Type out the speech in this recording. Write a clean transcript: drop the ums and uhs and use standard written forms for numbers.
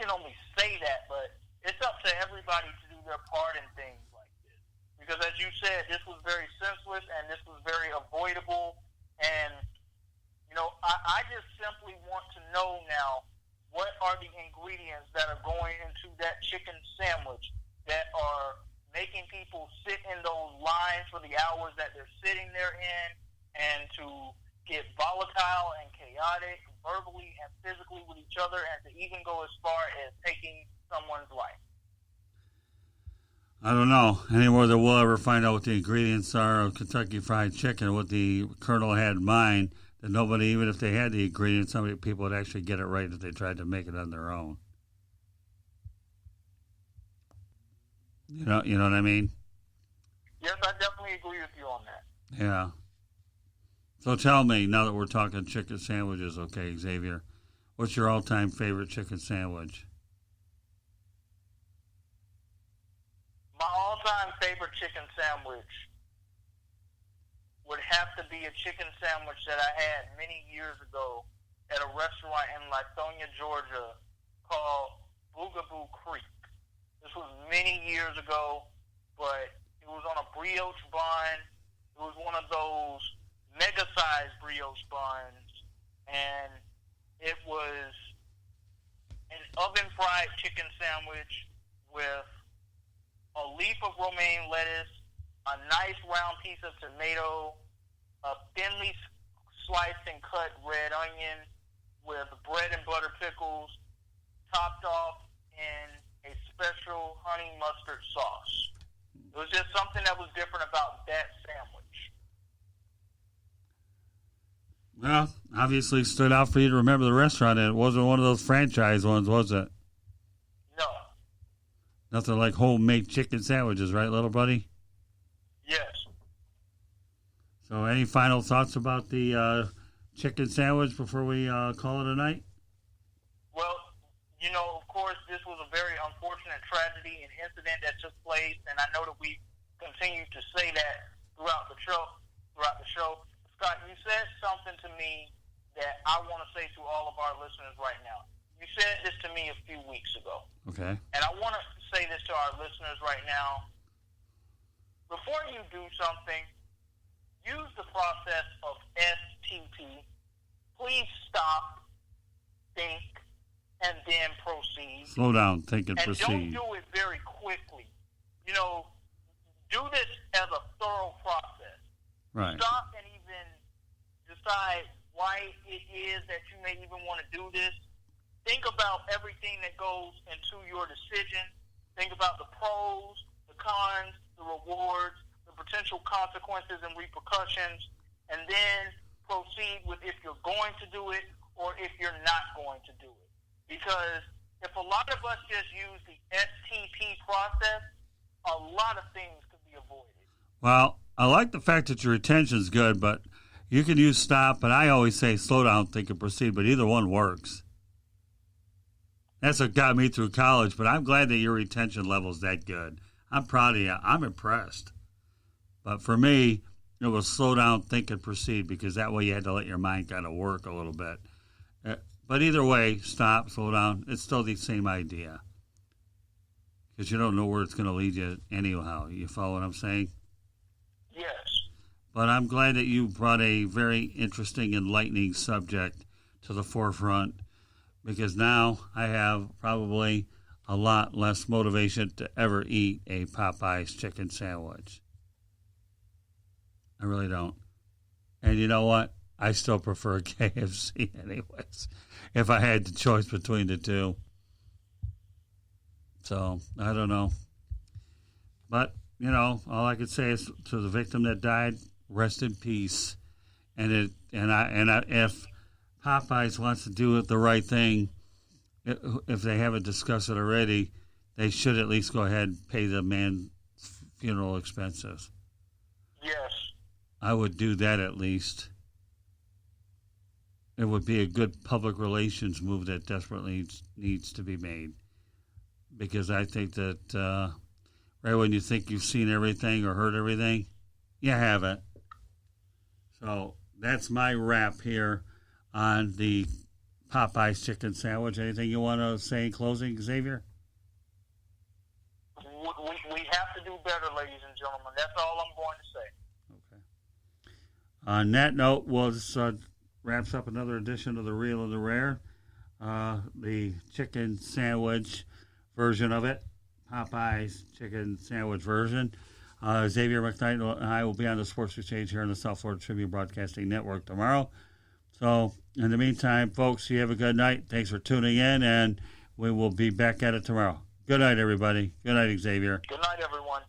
can only say that, but it's up to everybody to do their part in things like this. Because as you said, this was very senseless and this was very avoidable. And, I just simply want to know now, what are the ingredients that are going into that chicken sandwich that are making people sit in those lines for the hours that they're sitting there in, and to get volatile and chaotic verbally and physically with each other, and to even go as far as taking someone's life? I don't know. Any more than we'll ever find out what the ingredients are of Kentucky Fried Chicken, what the Colonel had in mind, that nobody, even if they had the ingredients, some people would actually get it right if they tried to make it on their own. You know what I mean? Yes, I definitely agree with you on that. Yeah. So tell me, now that we're talking chicken sandwiches, okay, Xavier, what's your all-time favorite chicken sandwich? My all-time favorite chicken sandwich would have to be a chicken sandwich that I had many years ago at a restaurant in Lithonia, Georgia, called Boogaboo Creek. This was many years ago, but it was on a brioche bun. It was one of those mega-sized brioche buns, and it was an oven-fried chicken sandwich with a leaf of romaine lettuce, a nice round piece of tomato, a thinly sliced and cut red onion with bread and butter pickles, topped off in a special honey mustard sauce. It was just something that was different about that sandwich. Well, obviously stood out for you to remember the restaurant, and it wasn't one of those franchise ones, was it? No. Nothing like homemade chicken sandwiches, right, little buddy? Yes. So any final thoughts about the chicken sandwich before we call it a night? Well, of course, this was a very unfortunate tragedy and incident that took place, and I know that we continue to say that throughout the show. Scott, you said something to me that I want to say to all of our listeners right now. You said this to me a few weeks ago. Okay. And I want to say this to our listeners right now. Before you do something, use the process of STP. Please stop, think, and then proceed. Slow down, think, and proceed. And don't do it very quickly. Do this as a thorough process. Right. Stop and even decide why it is that you may even want to do this. Think about everything that goes into your decision. Think about the pros, the cons, the rewards, the potential consequences and repercussions, and then proceed with if you're going to do it or if you're not going to do it. Because if a lot of us just use the STP process, a lot of things could be avoided. Well, I like the fact that your retention's good, but you can use stop, but I always say slow down, think, and proceed, but either one works. That's what got me through college, but I'm glad that your retention level's that good. I'm proud of you. I'm impressed. But for me, it was slow down, think, and proceed, because that way you had to let your mind kind of work a little bit. But either way, stop, slow down, it's still the same idea. Because you don't know where it's going to lead you anyhow. You follow what I'm saying? Yes. But I'm glad that you brought a very interesting, enlightening subject to the forefront, because now I have probably a lot less motivation to ever eat a Popeyes chicken sandwich. I really don't. And you know what? I still prefer KFC anyways, if I had the choice between the two. So, I don't know. But, all I could say is to the victim that died, rest in peace. And if Popeyes wants to do it the right thing, if they haven't discussed it already, they should at least go ahead and pay the man's funeral expenses. Yes. I would do that at least. It would be a good public relations move that desperately needs to be made. Because I think that right when you think you've seen everything or heard everything, you haven't. So that's my wrap here on the Popeyes Chicken Sandwich. Anything you want to say in closing, Xavier? We have to do better, ladies and gentlemen. That's all I'm going to say. Okay. On that note, we'll just wraps up another edition of The Real and the Rare. The chicken sandwich version of it. Popeyes Chicken Sandwich version. Xavier McKnight and I will be on the Sports Exchange here on the South Florida Tribune Broadcasting Network tomorrow. So, in the meantime, folks, you have a good night. Thanks for tuning in, and we will be back at it tomorrow. Good night, everybody. Good night, Xavier. Good night, everyone.